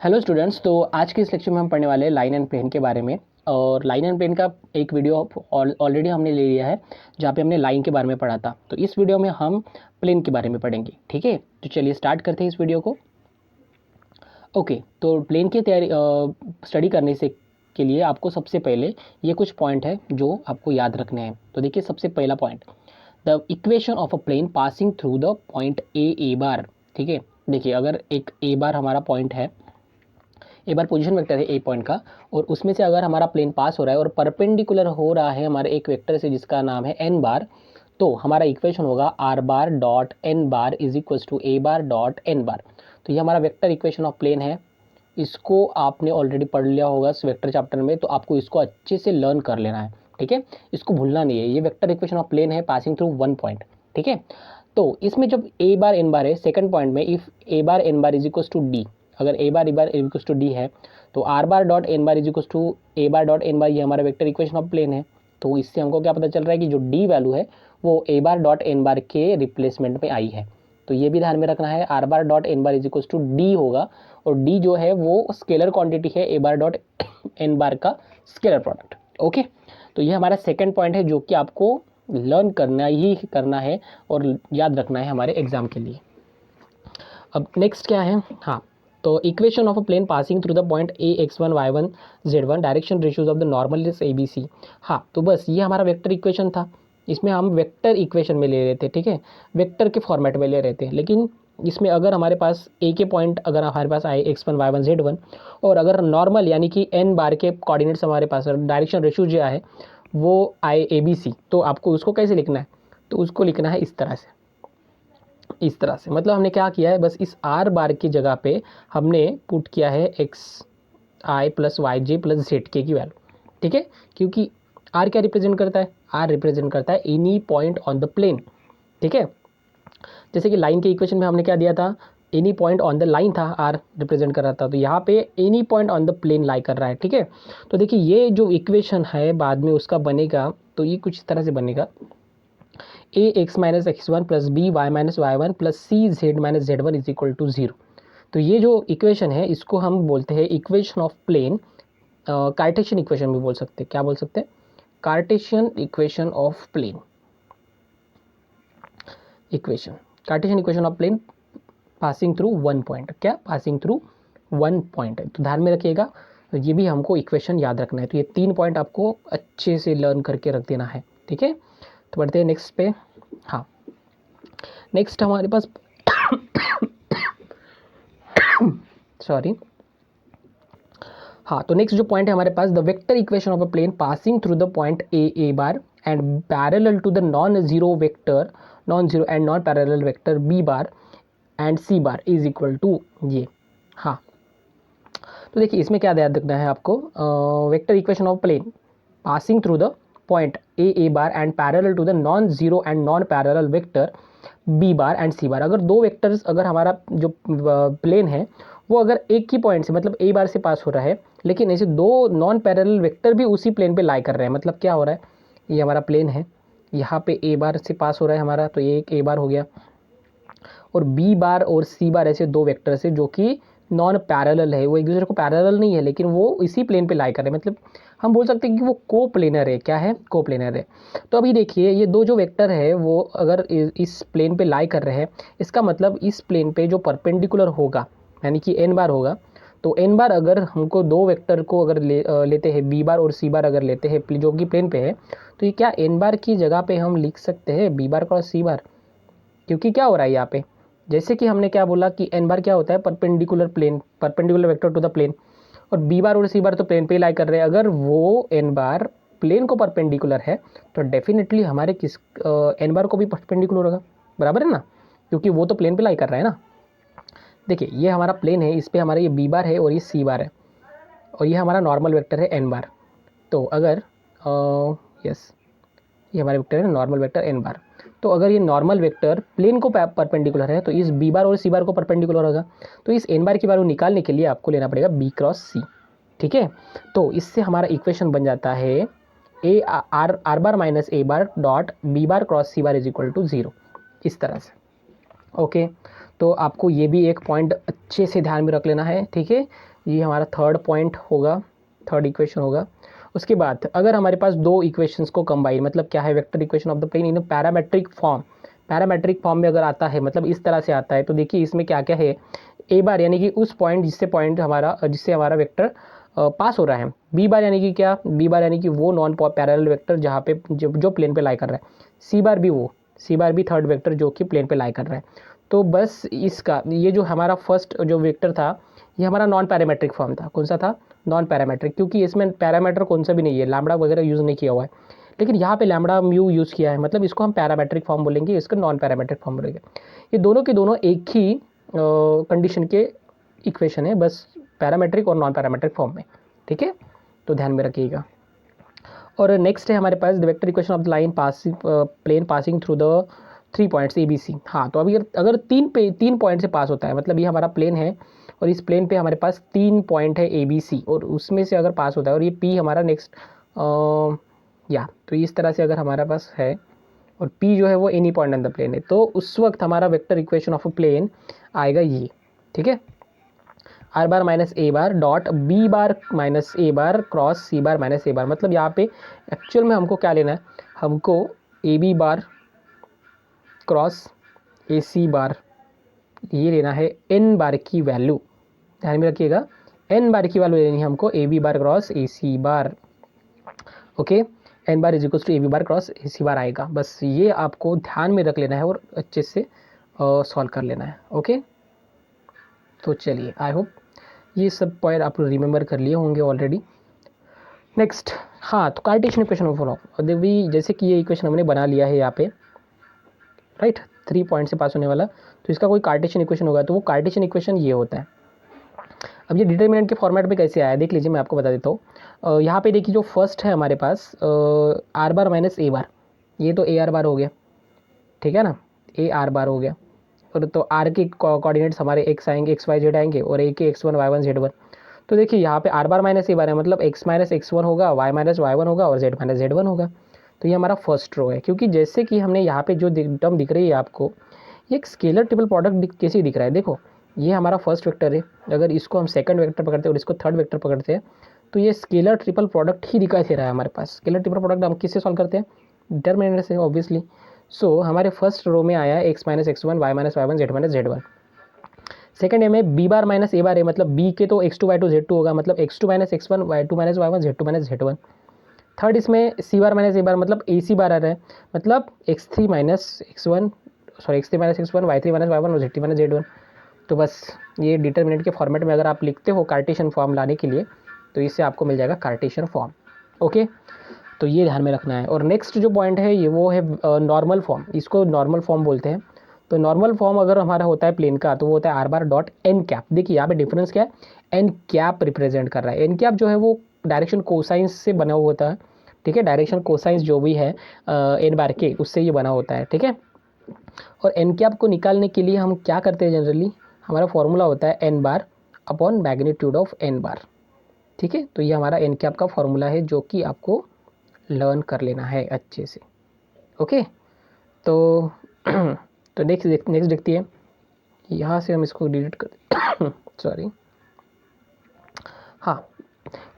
Hello students, तो आज के इस लेक्चर में हम पढ़ने वाले हैं लाइन एंड प्लेन के बारे में। और लाइन एंड प्लेन का एक वीडियो ऑलरेडी हमने ले लिया है जहाँ पे हमने लाइन के बारे में पढ़ा था। तो इस वीडियो में हम प्लेन के बारे में पढ़ेंगे, ठीक है। तो चलिए स्टार्ट करते हैं इस वीडियो को। ओके, तो प्लेन की तैयारी स्टडी करने से के लिए आपको सबसे पहले ये कुछ पॉइंट है जो आपको याद रखने हैं। तो देखिए, सबसे पहला point, the equation of a plane passing through the point A bar. ठीक है, देखिए अगर एक ए बार हमारा पॉइंट है, ए बार पोजीशन वेक्टर है ए पॉइंट का, और उसमें से अगर हमारा प्लेन पास हो रहा है और परपेंडिकुलर हो रहा है हमारे एक वेक्टर से जिसका नाम है एन बार, तो हमारा इक्वेशन होगा are bar dot N bar is equals to A bar dot N bar. तो ये हमारा वेक्टर इक्वेशन ऑफ प्लेन है। इसको आपने ऑलरेडी पढ़ लिया होगा इस वेक्टर चैप्टर में, तो आपको इसको अच्छे से लर्न कर लेना है, ठीक है। इसको भूलना नहीं है। ये वेक्टर इक्वेशन ऑफ प्लेन है पासिंग थ्रू वन पॉइंट, ठीक है। तो इसमें जब ए बार एन बार है, सेकंड पॉइंट में if A bar N bar is equals to D, अगर A bar equals to D है तो R bar dot N bar is equals to A bar dot N bar, ये हमारा vector equation of plane है। तो इससे हमको क्या पता चल रहा है कि जो डी वैल्यू है वो ए बार डॉट एन बार के रिप्लेसमेंट में आई है। तो ये भी ध्यान में रखना है, R bar dot N bar is equals to D होगा, और डी जो है वो स्केलर क्वांटिटी है ए बार डॉट एन बार का स्केलर प्रोडक्ट। ओके, तो ये हमारा सेकंड पॉइंट है जो कि आपको लर्न करना है और याद रखना है हमारे एग्जाम के लिए। अब नेक्स्ट क्या है, हाँ, तो equation of a plane passing through the point A x1 y1 z1 direction ratios of the normal is ABC। हाँ, तो बस ये हमारा वेक्टर इक्वेशन था। इसमें हम वेक्टर इक्वेशन में ले रहे थे, ठीक है, वेक्टर के फॉर्मेट में ले रहे थे। लेकिन इसमें अगर हमारे पास ए के पॉइंट अगर हमारे पास आए x1 y1 z1, और अगर नॉर्मल यानी कि n बार के कोऑर्डिनेट्स हमारे पास डायरेक्शन रेशियो जो है वो आए ABC, तो आपको उसको कैसे लिखना है, तो उसको लिखना है इस तरह से, इस तरह से। मतलब हमने क्या किया है, बस इस आर बार की जगह पे हमने पुट किया है एक्स आई प्लस वाई जे प्लस जेड के की वैल्यू, ठीक है। क्योंकि आर क्या रिप्रेजेंट करता है, आर रिप्रेजेंट करता है any point on the plane, ठीक है। जैसे कि लाइन के इक्वेशन में हमने क्या दिया था, any point on the line था, आर रिप्रेजेंट कर रहा था, तो यहाँ पे any point on the plane lie कर रहा है, ठीक है। तो देखिए ये जो इक्वेशन है बाद में उसका बनेगा, तो ये कुछ इस तरह से बनेगा, A X minus X one plus B Y minus Y one plus C Z minus Z one is equal to zero. तो ये जो इक्वेशन है इसको हम बोलते हैं equation of plane, Cartesian equation भी बोल सकते हैं। क्या बोल सकते हैं, Cartesian equation of plane, equation Cartesian equation of plane passing through one point. क्या पासिंग थ्रू वन पॉइंट है, तो ध्यान में रखिएगा, ये भी हमको इक्वेशन याद रखना है। तो ये तीन पॉइंट आपको अच्छे से लर्न करके रख देना है, ठीक है। तो बढ़ते हैं नेक्स्ट पे। हाँ, नेक्स्ट हमारे पास सॉरी, हाँ, तो नेक्स्ट जो पॉइंट है हमारे पास, the vector equation of a plane passing through the point A bar and parallel to the non zero and non parallel vector B bar and C bar is equal to ये। हाँ, तो देखिए इसमें क्या याद रखना है आपको, vector equation of plane passing through the point A bar and parallel to the non zero and non parallel vector B bar and C bar. अगर दो वेक्टर्स, अगर हमारा जो प्लेन है वो अगर एक ही पॉइंट से मतलब ए बार से पास हो रहा है, लेकिन ऐसे दो नॉन पैरेलल वेक्टर भी उसी प्लेन पे लाई कर रहे हैं, मतलब क्या हो रहा है, ये हमारा प्लेन है, यहाँ पे ए बार से पास हो रहा है हमारा, तो ये एक ए बार हो गया, और बी बार और सी बार ऐसे दो वेक्टर्स है जो कि नॉन पैरेलल है, वो एक दूसरे को पैरेलल नहीं है लेकिन वो इसी प्लेन पे लाई कर रहे हैं, मतलब हम बोल सकते हैं कि वो को प्लेनर है। क्या है, को प्लेनर है। तो अभी देखिए ये दो जो वेक्टर है वो अगर इस प्लेन पे लाई कर रहे हैं, इसका मतलब इस प्लेन पे जो परपेंडिकुलर होगा यानी कि एन बार होगा, तो एन बार अगर हमको दो वेक्टर को अगर लेते हैं बी बार और सी बार अगर लेते हैं जो कि प्लेन पे है, तो ये क्या एन बार की जगह पे हम लिख सकते हैं बी बार क्रॉस सी बार। क्योंकि क्या हो रहा है यहाँ पे, जैसे कि हमने क्या बोला कि एन बार क्या होता है, perpendicular plane, perpendicular vector to the plane, और बी बार और सी बार तो प्लेन पे ही लाई कर रहे हैं। अगर वो एन बार प्लेन को परपेंडिकुलर है तो डेफिनेटली हमारे किस एन बार को भी परपेंडिकुलर होगा, बराबर है ना, क्योंकि वो तो प्लेन पे लाई कर रहा है ना। देखिए ये हमारा प्लेन है, इस पर हमारा ये बी बार है और ये सी बार है, और ये हमारा नॉर्मल वेक्टर है एन बार। तो अगर यस, ये हमारा वेक्टर है नॉर्मल वेक्टर एन बार। तो अगर ये नॉर्मल वेक्टर प्लेन को परपेंडिकुलर है तो इस बी बार और सी बार को परपेंडिकुलर होगा, तो इस एन बार की वैल्यू निकालने के लिए आपको लेना पड़ेगा बी क्रॉस सी, ठीक है। तो इससे हमारा इक्वेशन बन जाता है A R bar minus A bar dot B bar cross C bar is equal to zero, इस तरह से। ओके, तो आपको ये भी एक पॉइंट अच्छे से ध्यान में रख लेना है, ठीक है। ये हमारा थर्ड पॉइंट होगा, थर्ड इक्वेशन होगा। उसके बाद अगर हमारे पास दो इक्वेशंस को कंबाइन, मतलब क्या है, vector equation of the plane in parametric form, parametric form में अगर आता है, मतलब इस तरह से आता है, तो देखिए इसमें क्या क्या है। ए बार यानी कि उस पॉइंट जिससे हमारा वेक्टर पास हो रहा है। बी बार यानी कि क्या, बी बार यानी कि वो नॉन पैरेलल वेक्टर जहाँ पे जो प्लेन पे लाई कर रहा है। सी बार भी थर्ड वेक्टर जो कि प्लेन पे लाई कर रहा है। तो बस इसका ये जो हमारा फर्स्ट जो वेक्टर था, ये हमारा नॉन पैरामेट्रिक फॉर्म था। कौन सा था, नॉन पैरामेट्रिक, क्योंकि इसमें पैरामीटर कौन सा भी नहीं है, लैम्बडा वगैरह यूज़ नहीं किया हुआ है। लेकिन यहाँ पे लैम्बडा म्यू यूज़ किया है, मतलब इसको हम पैरामेट्रिक फॉर्म बोलेंगे, इसका नॉन पैरामेट्रिक फॉर्म बोलेंगे। ये दोनों के दोनों एक ही कंडीशन के इक्वेशन है, बस पैरामेट्रिक और नॉन पैरामेट्रिक फॉर्म में, ठीक है। तो ध्यान में रखिएगा। और नेक्स्ट है हमारे पास the vector equation of the line passing plane passing through the 3 points A B C. हाँ, तो अभी अगर तीन पॉइंट से पास होता है, मतलब ये हमारा प्लेन है और इस प्लेन पे हमारे पास 3 पॉइंट है ए बी सी, और उसमें से अगर पास होता है और ये पी हमारा नेक्स्ट तो इस तरह से अगर हमारे पास है और पी जो है वो any point on the plane है, तो उस वक्त हमारा vector equation of a plane आएगा ये, ठीक है। R bar minus A bar dot B bar minus A bar cross C bar minus A bar. मतलब यहाँ पे एक्चुअल में हमको क्या लेना है, हमको A B bar cross A C बार ये लेना है एन बार की वैल्यू, ध्यान में रखिएगा, एन बार की वैल्यू लेनी है हमको A B bar cross A C bar, okay. N bar is equal to A B bar cross A C bar आएगा। बस ये आपको ध्यान में रख लेना है और अच्छे से सॉल्व कर लेना है, ओके। तो चलिए, आई होप ये सब पॉइंट आप लोग रिमेंबर कर लिए होंगे ऑलरेडी। नेक्स्ट, हाँ, तो कार्टेशियन इक्वेशन ऑफ ऑफ भी, जैसे कि ये इक्वेशन हमने बना लिया है यहाँ पे, राइट, 3 पॉइंट से पास होने वाला, तो इसका कोई कार्टेशियन इक्वेशन होगा, तो वो कार्टेशियन इक्वेशन ये होता है। अब ये डिटर्मिनेंट के फॉर्मेट में कैसे आया देख लीजिए, मैं आपको बता देता हूँ। यहाँ पे देखिए जो फर्स्ट है हमारे पास आर बार माइनस ए बार, ये तो ए आर बार हो गया, ठीक है ना, ए आर बार हो गया। और तो आर के कोऑर्डिनेट्स हमारे एक्स आएंगे, एक्स वाई जेड आएंगे, और ए के X one Y one Z one. तो देखिए यहाँ पे आर बार माइनस ए बार है, मतलब एक्स माइनस एक्स वन होगा, वाई माइनस वाई वन होगा, और जेड माइनस जेड वन होगा। तो ये हमारा फर्स्ट रो है, क्योंकि जैसे कि हमने यहाँ पे जो टर्म दिख रही है आपको, ये एक स्केलर ट्रिपल प्रोडक्ट कैसे दिख रहा है, देखो ये हमारा फर्स्ट वेक्टर है, अगर इसको हम सेकंड वेक्टर पकड़ते हैं और इसको थर्ड वेक्टर पकड़ते हैं, तो ये स्केलर ट्रिपल प्रोडक्ट ही दिखाई दे रहा है हमारे पास। स्केलर ट्रिपल प्रोडक्ट हम किससे सॉल्व करते हैं, डिटर्मिनेंट से ऑब्वियसली। सो हमारे फर्स्ट रो में आया X minus X one, Y minus Y one, Z minus Z one. Second है में बी बार माइनस ए बार है, मतलब बी के तो X two Y two Z two होगा, मतलब X two minus X one, Y two minus Y one, Z two minus Z one. Third इसमें C bar minus A bar, मतलब ए C बार आ रहा है, मतलब X three minus X one, sorry X three minus X one, Y three minus Y one, और Z three minus Z one. तो बस ये determinant के फॉर्मेट में अगर आप लिखते हो कार्टेशियन फॉर्म लाने के लिए, तो इससे आपको मिल जाएगा कार्टेशियन फॉर्म, ओके। तो ये ध्यान में रखना है। और नेक्स्ट जो पॉइंट है ये वो है नॉर्मल फॉर्म, इसको नॉर्मल फॉर्म बोलते हैं। तो नॉर्मल फॉर्म अगर हमारा होता है प्लेन का, तो वो होता है R bar dot N cap. देखिए यहाँ पे डिफरेंस क्या है, एन कैप रिप्रेजेंट कर रहा है। एन कैप जो है वो डायरेक्शन कोसाइंस से बना हुआ होता है, ठीक है, डायरेक्शन कोसाइंस जो भी है एन बार के, उससे ये बना होता है, ठीक है। और एन कैप को निकालने के लिए हम क्या करते हैं, जनरली हमारा फॉर्मूला होता है N bar upon magnitude of N bar, ठीक है। तो ये हमारा एन कैप का फॉर्मूला है जो कि आपको लर्न कर लेना है अच्छे से, ओके। तो तो नेक्स्ट देखती है, यहाँ से हम इसको डिलीट कर सॉरी, हाँ।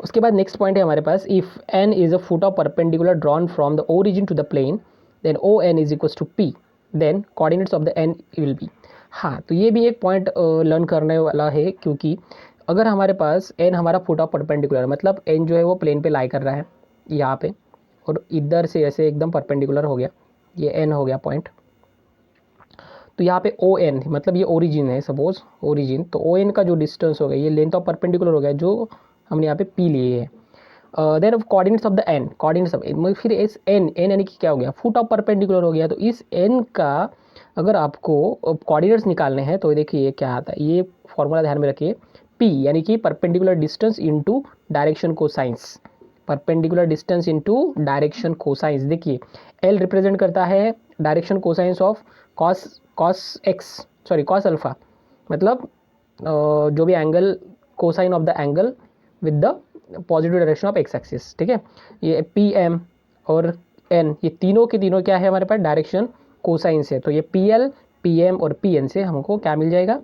उसके बाद नेक्स्ट पॉइंट है हमारे पास, if N is a foot of perpendicular drawn from the origin to the plane, then O N is equals to P, then coordinates of the N will be. हाँ, तो ये भी एक पॉइंट लर्न करने वाला है, क्योंकि अगर हमारे पास एन हमारा फुट ऑफ परपेंडिकुलर, मतलब एन जो है वो प्लेन पे लाई कर रहा है यहाँ पे, और इधर से ऐसे एकदम परपेंडिकुलर हो गया, ये एन हो गया पॉइंट। तो यहाँ पे ओ एन, मतलब ये ओरिजिन है, सपोज ओरिजिन, तो ओ एन का जो डिस्टेंस हो गया, ये लेंथ ऑफ परपेंडिकुलर हो गया जो हमने यहाँ पे पी लिए है। Then coordinates of the N, coordinates of N, फिर इस एन यानी कि क्या हो गया, फुट ऑफ परपेंडिकुलर हो गया। तो इस एन का अगर आपको कोऑर्डिनेट्स निकालने हैं, तो देखिए क्या आता है, ये फॉर्मूला ध्यान में रखिए, पी यानी कि perpendicular distance into direction cosines, perpendicular distance into direction cosines. देखिए एल रिप्रेजेंट करता है direction cosines of cos x, sorry cos alpha, मतलब जो भी angle, cosine of the angle with the positive direction of x axis, ठीक है। ये P M और एन, ये तीनों के तीनों क्या है हमारे पास, डायरेक्शन कोसाइंस है। तो ये पी एल पी एम और पी एन से हमको क्या मिल जाएगा,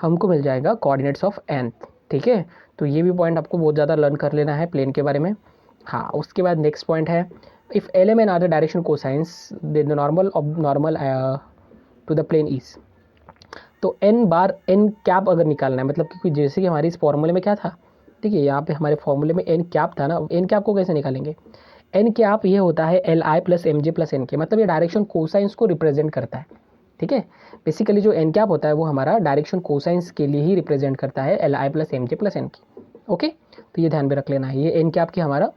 हमको मिल जाएगा कोऑर्डिनेट्स ऑफ एन। ठीक है, तो ये भी पॉइंट आपको बहुत ज़्यादा लर्न कर लेना है प्लेन के बारे में। हाँ, उसके बाद नेक्स्ट पॉइंट है, if L M N are the direction cosines the normal to the plane is. तो एन बार एन कैप अगर निकालना है, मतलब क्योंकि जैसे कि हमारे इस फॉर्मूले में क्या था, ठीक है, यहाँ पे हमारे फॉर्मूले में एन कैप था ना, एन कैप को कैसे निकालेंगे, एन कैप ये होता है L I plus M J plus N K, मतलब ये डायरेक्शन कोसाइंस को रिप्रेजेंट करता है। ठीक है, बेसिकली जो एन कैप होता है वो हमारा डायरेक्शन कोसाइंस के लिए ही रिप्रेजेंट करता है, L I plus M J plus N की। ओके, तो ये ध्यान में रख लेना है, ये एन कैप की हमारा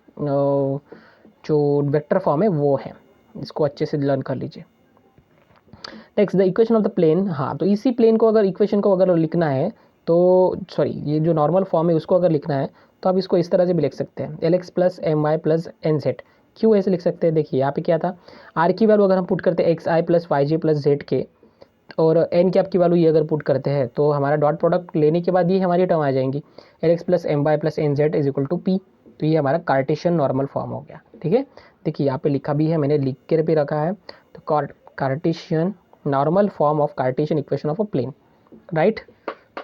जो वेक्टर फॉर्म है वो है, इसको अच्छे से लर्न कर लीजिए। Next the equation of the plane. हाँ, तो इसी प्लेन को अगर इक्वेशन को अगर लिखना है तो सॉरी, ये जो नॉर्मल फॉर्म है उसको अगर लिखना है तो आप इसको इस तरह से भी लिख सकते हैं, L x plus M Y plus N Z. क्यों ऐसे लिख सकते हैं, देखिए यहाँ पे क्या था, आर की वैल्यू अगर हम पुट करते हैं एक्स आई प्लस वाई जे प्लस जेड के, और एन कैप की वैल्यू ये अगर पुट करते हैं तो हमारा डॉट प्रोडक्ट लेने के बाद ये हमारी टर्म आ जाएंगी, L x plus M Y plus N Z is equal to P. तो ये हमारा कार्टेशियन नॉर्मल फॉर्म हो गया। ठीक है, देखिए यहाँ पे लिखा भी है, मैंने लिख के भी रखा है, तो Cartesian normal form of Cartesian equation of a plane, right.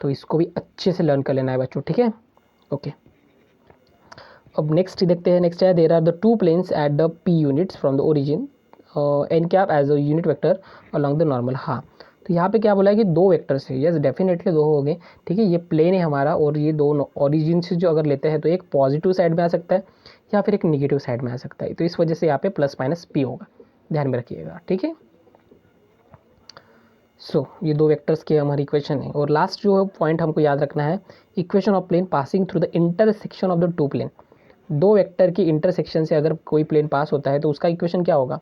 तो इसको भी अच्छे से लर्न कर लेना है बच्चों। ठीक है, ओके। अब नेक्स्ट देखते हैं, नेक्स्ट है there are the two planes at the p units from the origin n cap as a unit vector along the normal. हाँ, तो यहाँ पे क्या बोला है कि दो वेक्टर्स है, यस डेफिनेटली दो हो गए। ठीक है, ये प्लेन है हमारा और ये दोनों ओरिजिन से जो अगर लेते हैं तो एक पॉजिटिव साइड में आ सकता है या फिर एक निगेटिव साइड में आ सकता है, तो इस वजह से यहाँ पे प्लस माइनस पी होगा, ध्यान में रखिएगा। ठीक है, सो ये दो वेक्टर्स की हमारी इक्वेशन है। और लास्ट जो पॉइंट हमको याद रखना है, equation of plane passing through the intersection of the two plane. दो वेक्टर की इंटरसेक्शन से अगर कोई प्लेन पास होता है तो उसका इक्वेशन क्या होगा,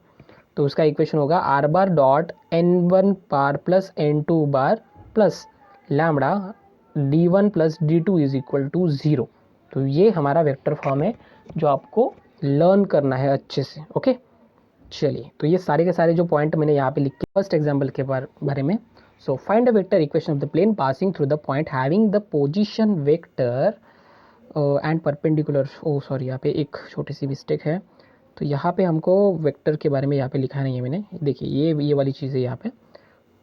तो उसका इक्वेशन होगा are bar dot n one bar plus n two bar plus lambda d one plus d two is equal to zero. तो ये हमारा वेक्टर फॉर्म है जो आपको लर्न करना है अच्छे से। ओके, चलिए, तो ये सारे के सारे जो पॉइंट मैंने यहाँ पे लिखे फर्स्ट एग्जाम्पल के बारे में। So find the vector equation of the plane passing through the point having the position vector and perpendicular. Oh sorry, यहाँ पे एक छोटी सी मिस्टेक है, तो यहाँ पे हमको वेक्टर के बारे में यहाँ पे लिखा नहीं है मैंने, देखिए ये वाली चीज़ है यहाँ पे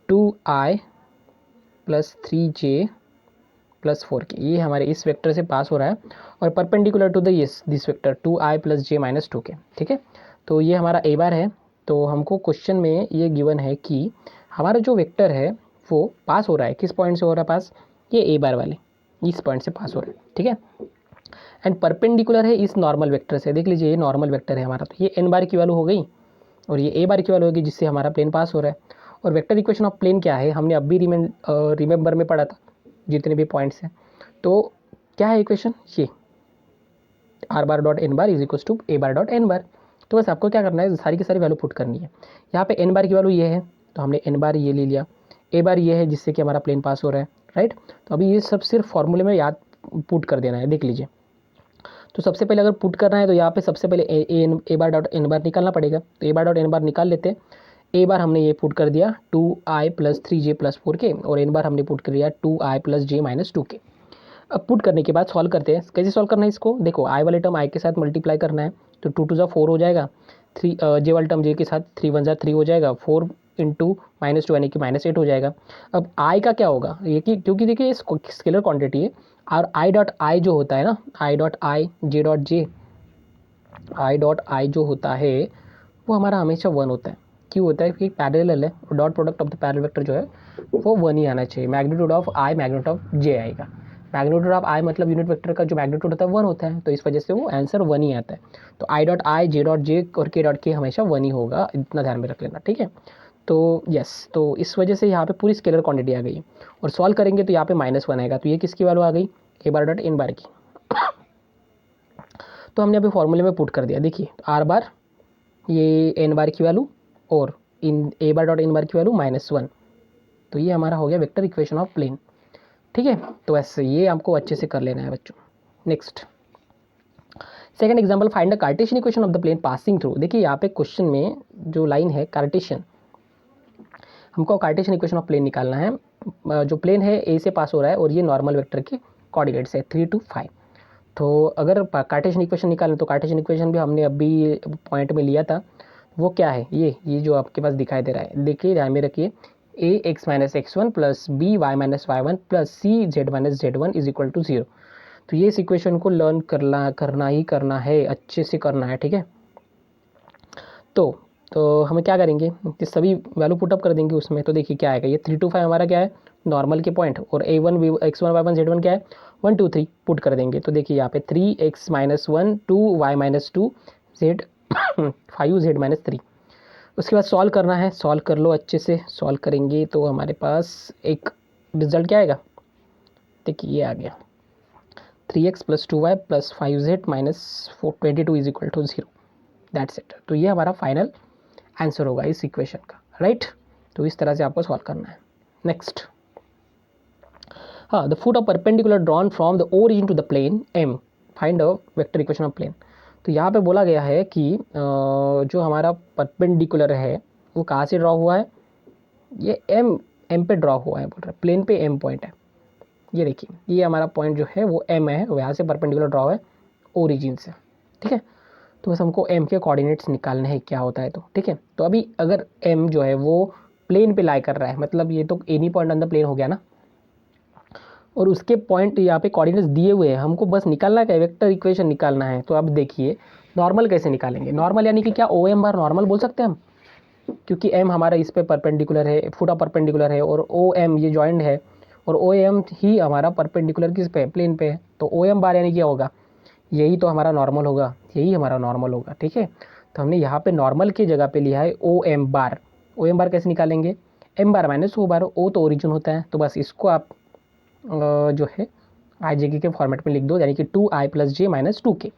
2i plus 3j plus 4k, ये हमारे इस वेक्टर से पास हो रहा है और perpendicular to the this vector 2i plus j minus 2k। ठीक है, तो ये हमारा ए बार है। तो हमको क्वेश्चन में ये गिवन है कि हमारा जो वेक्टर है वो पास हो रहा है, किस पॉइंट से हो रहा है पास, ये ए बार वाले इस पॉइंट से पास हो रहा है। ठीक है, एंड परपेंडिकुलर है इस नॉर्मल वेक्टर से, देख लीजिए ये नॉर्मल वेक्टर है हमारा, तो ये एन बार की वैल्यू हो गई और ये ए बार की वैल्यू होगी जिससे हमारा प्लेन पास हो रहा है। और वेक्टर इक्वेशन ऑफ प्लेन क्या है, हमने अभी रिमेंबर में पढ़ा था जितने भी पॉइंट्स हैं। तो क्या है इक्वेशन, ये are bar dot N bar is equal to A bar dot N bar. तो बस आपको क्या करना है, सारी की सारी वैल्यू पुट करनी है। यहाँ पे एन बार की वैल्यू ये है तो हमने एन बार ये ले लिया, ए बार ये है जिससे कि हमारा प्लेन पास हो रहा है, राइट। तो अभी ये सब सिर्फ फॉर्मूले में याद पुट कर देना है, देख लीजिए। तो सबसे पहले अगर पुट करना है तो यहाँ पे सबसे पहले ए बार डॉट एन बार निकालना पड़ेगा, तो ए बार डॉट एन बार निकाल लेते हैं। ए बार हमने ये पुट कर दिया 2i plus 3j plus 4k और एन बार हमने पुट कर दिया 2i plus j minus 2k। अब पुट करने के बाद सॉल्व करते हैं, कैसे सॉल्व करना है इसको, देखो आई वाले टर्म आई के साथ मल्टीप्लाई करना है, तो 2 टू 4 हो जाएगा, 3 जे वाले टर्म जे के साथ 3 1 3 हो जाएगा, 4 इंटू -2 यानी कि -8 हो जाएगा। अब आई का क्या होगा, ये कि क्योंकि देखिए स्केलर क्वांटिटी है और आई डॉट आई जो होता है ना, I dot I J dot J, I dot I जो होता है वो हमारा हमेशा 1 होता है। क्यों होता है, क्योंकि पैरेलल है, dot product of the parallel vector जो है वो 1 ही आना चाहिए। Magnitude of I magnitude of J आएगा, मैग्नीट्यूड ऑफ आई मतलब यूनिट वेक्टर का जो मैग्नीट्यूड होता है 1 होता है, तो इस वजह से वो आंसर 1 ही आता है। तो I dot I J dot J और के डॉट के हमेशा 1 ही होगा, इतना ध्यान में रख लेना। ठीक है, तो यस, तो इस वजह से यहाँ पे पूरी स्केलर क्वांटिटी आ गई और सॉल्व करेंगे तो यहाँ पे -1 आएगा, तो ये किसकी वैल्यू आ गई, ए बार डॉट एन बार की। तो हमने अभी फॉर्मूले में पुट कर दिया, देखिए आर बार ये एन बार की वैल्यू और इन ए बार डॉट एन बार की वैल्यू -1, तो ये हमारा हो गया वेक्टर इक्वेशन ऑफ प्लेन। ठीक है, तो ऐसे ये आपको अच्छे से कर लेना है बच्चों। Next second example, find the Cartesian equation of the plane passing through. देखिए यहाँ पे क्वेश्चन में जो लाइन है कार्टेशियन, हमको कार्टेशियन इक्वेशन ऑफ प्लेन निकालना है। जो प्लेन है ए से पास हो रहा है और ये नॉर्मल वेक्टर के कोऑर्डिनेट्स है 3 to 5। तो अगर कार्टेशियन इक्वेशन निकालें तो कार्टेशियन इक्वेशन भी हमने अभी पॉइंट में लिया था, वो क्या है, ये जो आपके पास दिखाई दे रहा है, देखिए ध्यान में रखिए, A X minus X one plus B Y minus Y one plus C Z minus Z one is equal to 0। तो ये इस इक्वेशन को लर्न करना है, अच्छे से करना है, ठीक है। तो हमें क्या करेंगे, ये सभी वैल्यू पुटअप कर देंगे उसमें। तो देखिए क्या आएगा, ये 3 2 5 हमारा क्या है, नॉर्मल के पॉइंट, और a1 x1 y1 z1 क्या है, 1 2 3 पुट कर देंगे। तो देखिए यहाँ पे 3x minus 1 2y minus 2 z 5z minus 3। उसके बाद सॉल्व करना है, सॉल्व कर लो अच्छे से। सॉल्व करेंगे तो हमारे पास एक रिजल्ट क्या आएगा, देखिए ये आ गया 3x plus 2y plus 5z minus 22 is equal to 0। That's it. तो ये हमारा फाइनल आंसर होगा इस इक्वेशन का, राइट। तो इस तरह से आपको सॉल्व करना है। नेक्स्ट, हाँ, the foot of perpendicular drawn from the origin to the plane m, find a vector equation of plane. तो यहाँ पे बोला गया है कि जो हमारा परपेंडिकुलर है वो कहाँ से ड्रॉ हुआ है, ये एम पे ड्रॉ हुआ है, बोल रहा है प्लेन पे एम पॉइंट है। ये देखिए ये हमारा पॉइंट जो है वो एम है, वो यहाँ से परपेंडिकुलर ड्रॉ है ओरिजिन से, ठीक है। तो बस हमको एम के कोऑर्डिनेट्स निकालने हैं क्या होता है, तो ठीक है। तो अभी अगर एम जो है वो प्लेन पे लाई कर रहा है, मतलब ये तो any point on the plane हो गया ना, और उसके पॉइंट यहाँ पे कोऑर्डिनेट्स दिए हुए हैं, हमको बस निकालना है, वेक्टर इक्वेशन निकालना है। तो अब देखिए नॉर्मल कैसे निकालेंगे, नॉर्मल यानी कि क्या ओ एम बार नॉर्मल बोल सकते हैं हम, क्योंकि एम हमारा इस पे परपेंडिकुलर है, फुट ऑफ परपेंडिकुलर है, और ओ एम ये जॉइंट है, और ओ एम ही हमारा परपेंडिकुलर किस पे, प्लेन पे है। तो ओ एम बार यानी क्या होगा, यही तो हमारा नॉर्मल होगा, यही हमारा नॉर्मल होगा, ठीक है। तो हमने यहाँ पे नॉर्मल की जगह पे लिया है ओ एम बार। ओ एम बार कैसे निकालेंगे, एम बार माइनस ओ बार, ओ तो ओरिजिन होता है, तो बस इसको आप जो है आई जे के फॉर्मेट में लिख दो, यानी कि 2i प्लस जे माइनस 2k।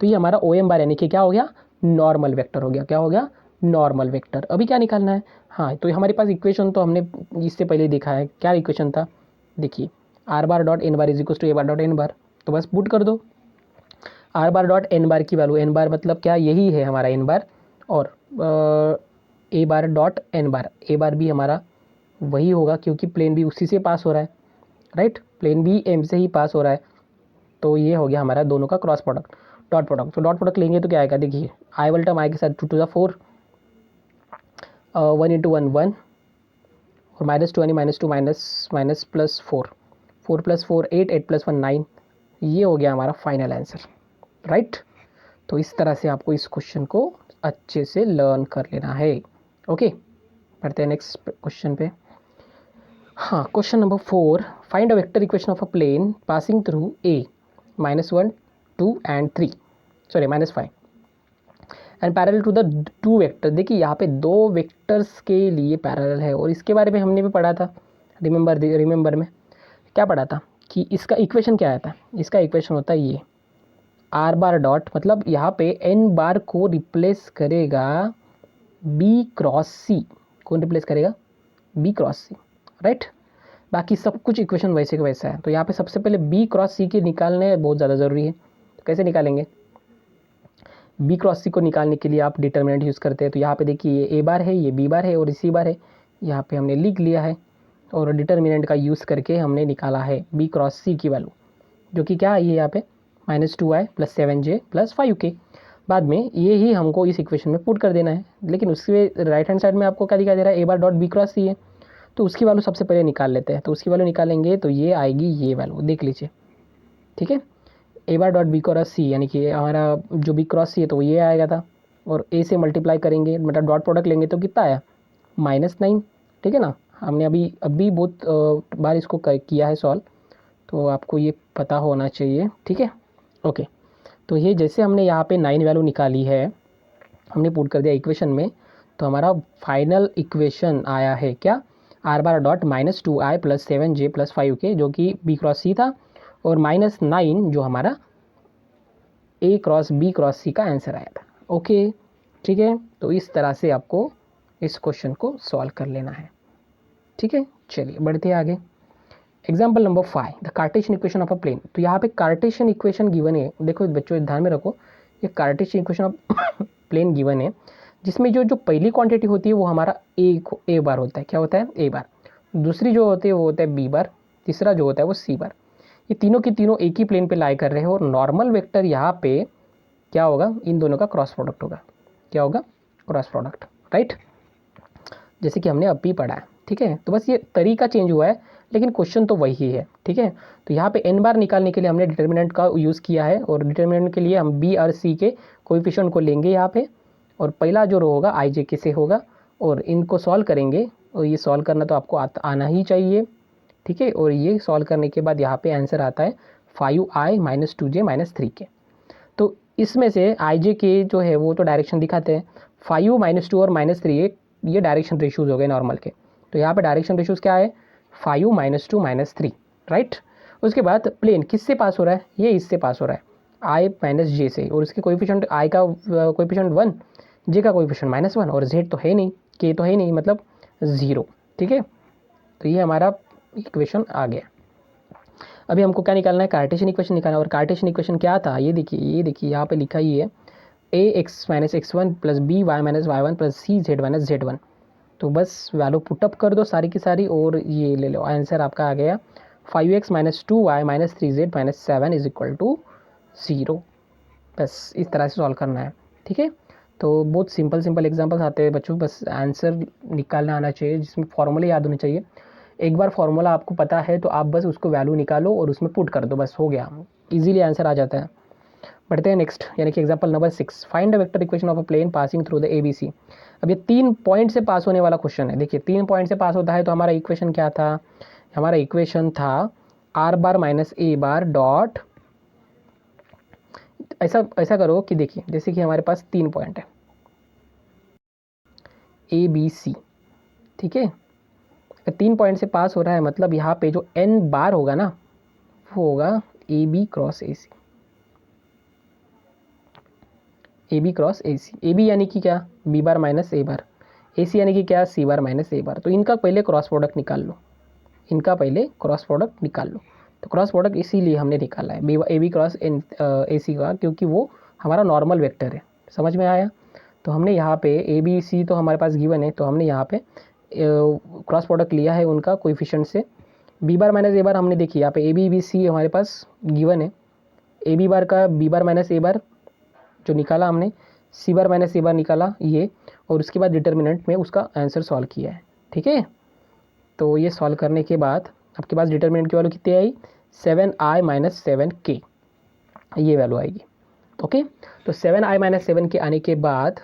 तो ये हमारा ओ एम बार यानी कि क्या हो गया, नॉर्मल वेक्टर हो गया। क्या हो गया, नॉर्मल वेक्टर। अभी क्या निकालना है, हाँ, तो हमारे पास इक्वेशन तो हमने इससे पहले देखा है, क्या इक्वेशन था, देखिए R bar dot N bar is equal to A bar dot N bar. तो बस पुट कर दो R bar dot N bar की वैल्यू, एन बार मतलब क्या, यही है हमारा एन बार, और ए बार डॉट एन बार, ए बार भी हमारा वही होगा क्योंकि प्लेन भी उसी से पास हो रहा है, राइट, प्लेन भी एम से ही पास हो रहा है। तो ये हो गया हमारा दोनों का क्रॉस प्रोडक्ट, डॉट प्रोडक्ट। तो डॉट प्रोडक्ट लेंगे तो क्या आएगा, देखिए आई वाला टर्म आई के साथ 2 to the 4, 1 into 1 1, और माइनस 2 यानी minus 2 minus plus 4, 4 plus 4 8, 8 plus 1 9। ये हो गया हमारा फाइनल आंसर, राइट। तो इस तरह से आपको इस क्वेश्चन को अच्छे से लर्न कर लेना है। ओके, बढ़ते हैं नेक्स्ट क्वेश्चन पे। हाँ, question number 4, find a vector equation of a plane passing through a -1 2 and 3, sorry -5 and parallel to the 2 vector. देखिए यहाँ पे 2 वेक्टर्स के लिए पैरेलल है, और इसके बारे में हमने भी पढ़ा था, रिमेंबर में क्या पढ़ा था कि इसका इक्वेशन क्या आता है, इसका इक्वेशन होता है ये आर बार डॉट, मतलब यहाँ पे एन बार को रिप्लेस करेगा बी क्रॉस सी, कौन रिप्लेस करेगा, बी क्रॉस सी, राइट। बाकी सब कुछ इक्वेशन वैसे का वैसा है। तो यहाँ पे सबसे पहले बी क्रॉस सी के निकालने बहुत ज़्यादा ज़रूरी है। तो कैसे निकालेंगे, बी क्रॉस सी को निकालने के लिए आप डिटर्मिनेंट यूज़ करते हैं। तो यहाँ पे देखिए ये ए बार है, ये बी बार है, और सी बार है, यहाँ पे हमने लिख लिया है, और डिटर्मिनेंट का यूज़ करके हमने निकाला है बी क्रॉस सी की वैल्यू, जो कि क्या है ये यहाँ पे -2i plus 7j plus 5k। बाद में ये ही हमको इस इक्वेशन में पुट कर देना है, लेकिन उसके राइट हैंड साइड में आपको क्या दिखाई दे रहा है, ए बार डॉट बी क्रॉस सी है। तो उसकी वैल्यू सबसे पहले निकाल लेते हैं। तो उसकी वैल्यू निकालेंगे तो ये आएगी, ये वैल्यू देख लीजिए, ठीक है। ए बार डॉट बी क्रॉस सी यानी कि हमारा जो बी क्रॉस सी है तो ये आएगा था, और ए से मल्टीप्लाई करेंगे, मतलब डॉट प्रोडक्ट लेंगे तो कितना आया, -9, ठीक है ना। हमने अभी बहुत बार इसको किया है सॉल्व, तो आपको ये पता होना चाहिए, ठीक है। ओके, तो ये जैसे हमने यहाँ पे 9 वैल्यू निकाली है, हमने पुट कर दिया इक्वेशन में, तो हमारा फाइनल इक्वेशन आया है क्या, are bar dot -2i plus 7j plus 5k, जो कि बी क्रॉस सी था, और -9 जो हमारा ए क्रॉस बी क्रॉस सी का आंसर आया था। ओके, ठीक है। तो इस तरह से आपको इस क्वेश्चन को सॉल्व कर लेना है, ठीक है। चलिए बढ़ते हैं आगे। Example number 5, the Cartesian equation of a plane. तो यहाँ पे कार्टेशियन इक्वेशन गिवन है, देखो बच्चों ध्यान में रखो, ये Cartesian equation of plane given है, जिसमें जो पहली क्वांटिटी होती है वो हमारा ए बार होता है, क्या होता है, ए बार। दूसरी जो होती है वो होता है बी बार, तीसरा जो होता है वो सी बार। ये तीनों की तीनों एक ही प्लेन पे लाई कर रहे हैं, और नॉर्मल वेक्टर यहाँ पे क्या होगा, इन दोनों का क्रॉस प्रोडक्ट होगा। क्या होगा, क्रॉस प्रोडक्ट, राइट, जैसे कि हमने अभी पढ़ा है, ठीक है। तो बस ये तरीका चेंज हुआ है, लेकिन क्वेश्चन तो वही है, ठीक है। तो यहाँ पे n बार निकालने के लिए हमने डिटर्मिनेंट का यूज़ किया है, और डिटर्मिनेंट के लिए हम b और c के कोएफिशिएंट को लेंगे यहाँ पे, और पहला जो रो होगा i j k से होगा, और इनको सॉल्व करेंगे। और ये सॉल्व करना तो आपको आना ही चाहिए, ठीक है। और ये सॉल्व करने के बाद यहाँ पे आंसर आता है 5i - 2j - 3k। तो इसमें से i j k जो है वो तो डायरेक्शन दिखाते हैं, 5 - 2 और -3 ये डायरेक्शन रेशियोज हो गए नॉर्मल के। तो यहाँ पे डायरेक्शन रेशियोज क्या है, 5 - 2 - 3, राइट। उसके बाद प्लेन किससे पास हो रहा है, ये इससे पास हो रहा है i - j से, और इसके कोएफिशिएंट i का कोएफिशिएंट 1, j का कोएफिशिएंट -1, और z तो है नहीं, k तो है नहीं, मतलब 0, ठीक है। तो ये हमारा इक्वेशन आ गया। अभी हमको क्या निकालना है, कार्टेशियन इक्वेशन निकालना है। और कार्टेशियन इक्वेशन क्या था, ये देखिए यहाँ पे लिखा ही है ax - x1 + by - y1 + cz - z1। तो बस वैल्यू पुटअप कर दो सारी की सारी, और ये ले लो, आंसर आपका आ गया 5x - 2y - 3z - 7 = 0। बस इस तरह से सॉल्व करना है, ठीक है। तो बहुत सिंपल एग्जांपल्स आते हैं बच्चों, बस आंसर निकालना आना चाहिए, जिसमें फॉर्मूले याद होने चाहिए। एक बार फार्मूला आपको पता है तो आप बस उसको वैल्यू निकालो और उसमें पुट कर दो, बस हो गया, इजीली आंसर आ जाता है। बढ़ते हैं नेक्स्ट, यानी कि example number 6, find the vector equation of a plane passing through the ABC। अब ये 3 पॉइंट से पास होने वाला क्वेश्चन है। देखिए 3 पॉइंट से पास होता है, तो हमारा इक्वेशन क्या था, हमारा इक्वेशन था r bar minus a bar dot, ऐसा करो कि देखिए जैसे कि हमारे पास 3 पॉइंट है ABC, ठीक है। 3 पॉइंट से पास हो रहा है, मतलब यहाँ पे जो n बार होगा ना, वो होगा AB cross AC, AB cross AC। AB यानी कि क्या, B bar minus A bar, AC यानी कि क्या, C बार माइनस A बार। तो इनका पहले क्रॉस प्रोडक्ट निकाल लो, इनका पहले क्रॉस प्रोडक्ट निकाल लो। तो क्रॉस प्रोडक्ट इसीलिए हमने निकाला है AB क्रॉस AC का, क्योंकि वो हमारा नॉर्मल वेक्टर है। समझ में आया। तो हमने यहाँ पे ABC तो हमारे पास गिवन है, तो हमने यहाँ पे क्रॉस प्रोडक्ट लिया है उनका कोएफिशिएंट से। B बार माइनस A बार हमने देखी यहाँ पे ABBC हमारे पास गिवन है, AB बार का B बार माइनस A बार जो निकाला हमने, C बार माइनस A बार निकाला ये, और उसके बाद डिटर्मिनेंट में उसका आंसर सॉल्व किया है, ठीक है। तो ये सॉल्व करने के बाद आपके पास डिटर्मिनेंट की वैल्यू कितनी आई, 7i - 7k, ये वैल्यू आएगी, ओके। तो 7i - 7 के आने के बाद,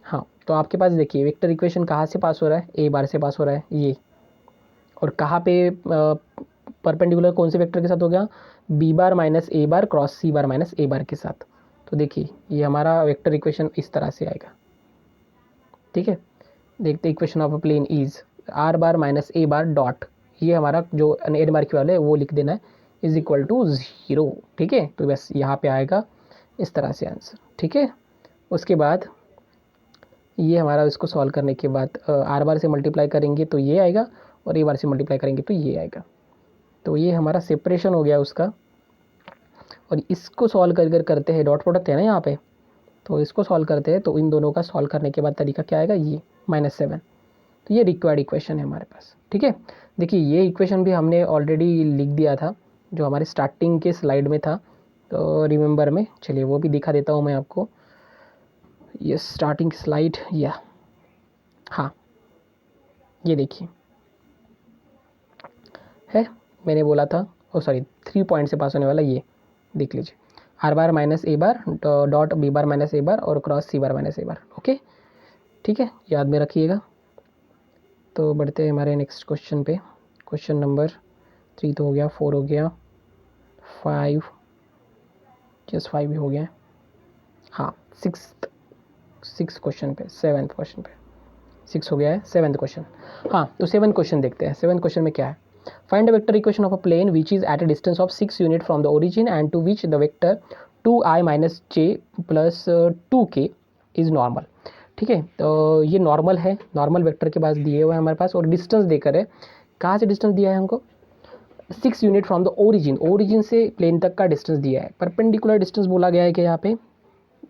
हाँ, तो आपके पास देखिए वेक्टर इक्वेशन कहाँ से पास हो रहा है, A बार से पास हो रहा है ये, और कहाँ पे परपेंडिकुलर कौन से वेक्टर के साथ हो गया, B bar minus A bar cross C bar minus A बार के साथ। तो देखिए ये हमारा वेक्टर इक्वेशन इस तरह से आएगा, ठीक है। देखते equation of a plane is r bar minus A bar dot, ये हमारा जो n बार की वाला है वो लिख देना है, इज इक्वल टू 0, ठीक है। तो बस यहाँ पे आएगा इस तरह से आंसर, ठीक है। उसके बाद ये हमारा इसको सॉल्व करने के बाद r बार से मल्टीप्लाई करेंगे तो ये आएगा, और A बार से मल्टीप्लाई करेंगे तो ये आएगा। तो ये हमारा सेपरेशन हो गया उसका, और इसको सॉल्व कर करते हैं, डॉट प्रोडक्ट है ना यहाँ पे, तो इसको सॉल्व करते हैं। तो इन दोनों का सॉल्व करने के बाद तरीका क्या आएगा, ये -7। तो ये रिक्वायर्ड इक्वेशन है हमारे पास, ठीक है। देखिए ये इक्वेशन भी हमने ऑलरेडी लिख दिया था, जो हमारे स्टार्टिंग के स्लाइड में था, तो रिमेंबर में, चलिए वो भी दिखा देता हूँ मैं आपको। ये स्टार्टिंग स्लाइड, या हाँ ये देखिए है, मैंने बोला था, ओ सॉरी 3 पॉइंट से पास होने वाला, ये देख लीजिए, r bar minus A bar dot B bar minus A बार और cross C bar minus A bar, okay, ठीक है, याद में रखिएगा। तो बढ़ते हैं हमारे नेक्स्ट क्वेश्चन पे, क्वेश्चन नंबर 3 तो हो गया, 4 हो गया, 5 जस्ट 5 ही हो गया, हाँ 6 क्वेश्चन पे, 7th क्वेश्चन पे 6 हो गया है, 7th क्वेश्चन। हाँ तो 7th क्वेश्चन देखते हैं। 7th क्वेश्चन में क्या है, find the vector equation of a plane which is at a distance of 6 unit from the origin and to which the vector 2i - j + 2k is normal, ठीक है। तो ये normal है, नॉर्मल वेक्टर के पास दिए हुए हैं हमारे पास, और डिस्टेंस देकर है, कहाँ से डिस्टेंस दिया है हमको, 6 unit from the origin, origin से प्लेन तक का डिस्टेंस दिया है। परपेंडिकुलर डिस्टेंस बोला गया है कि यहाँ पे,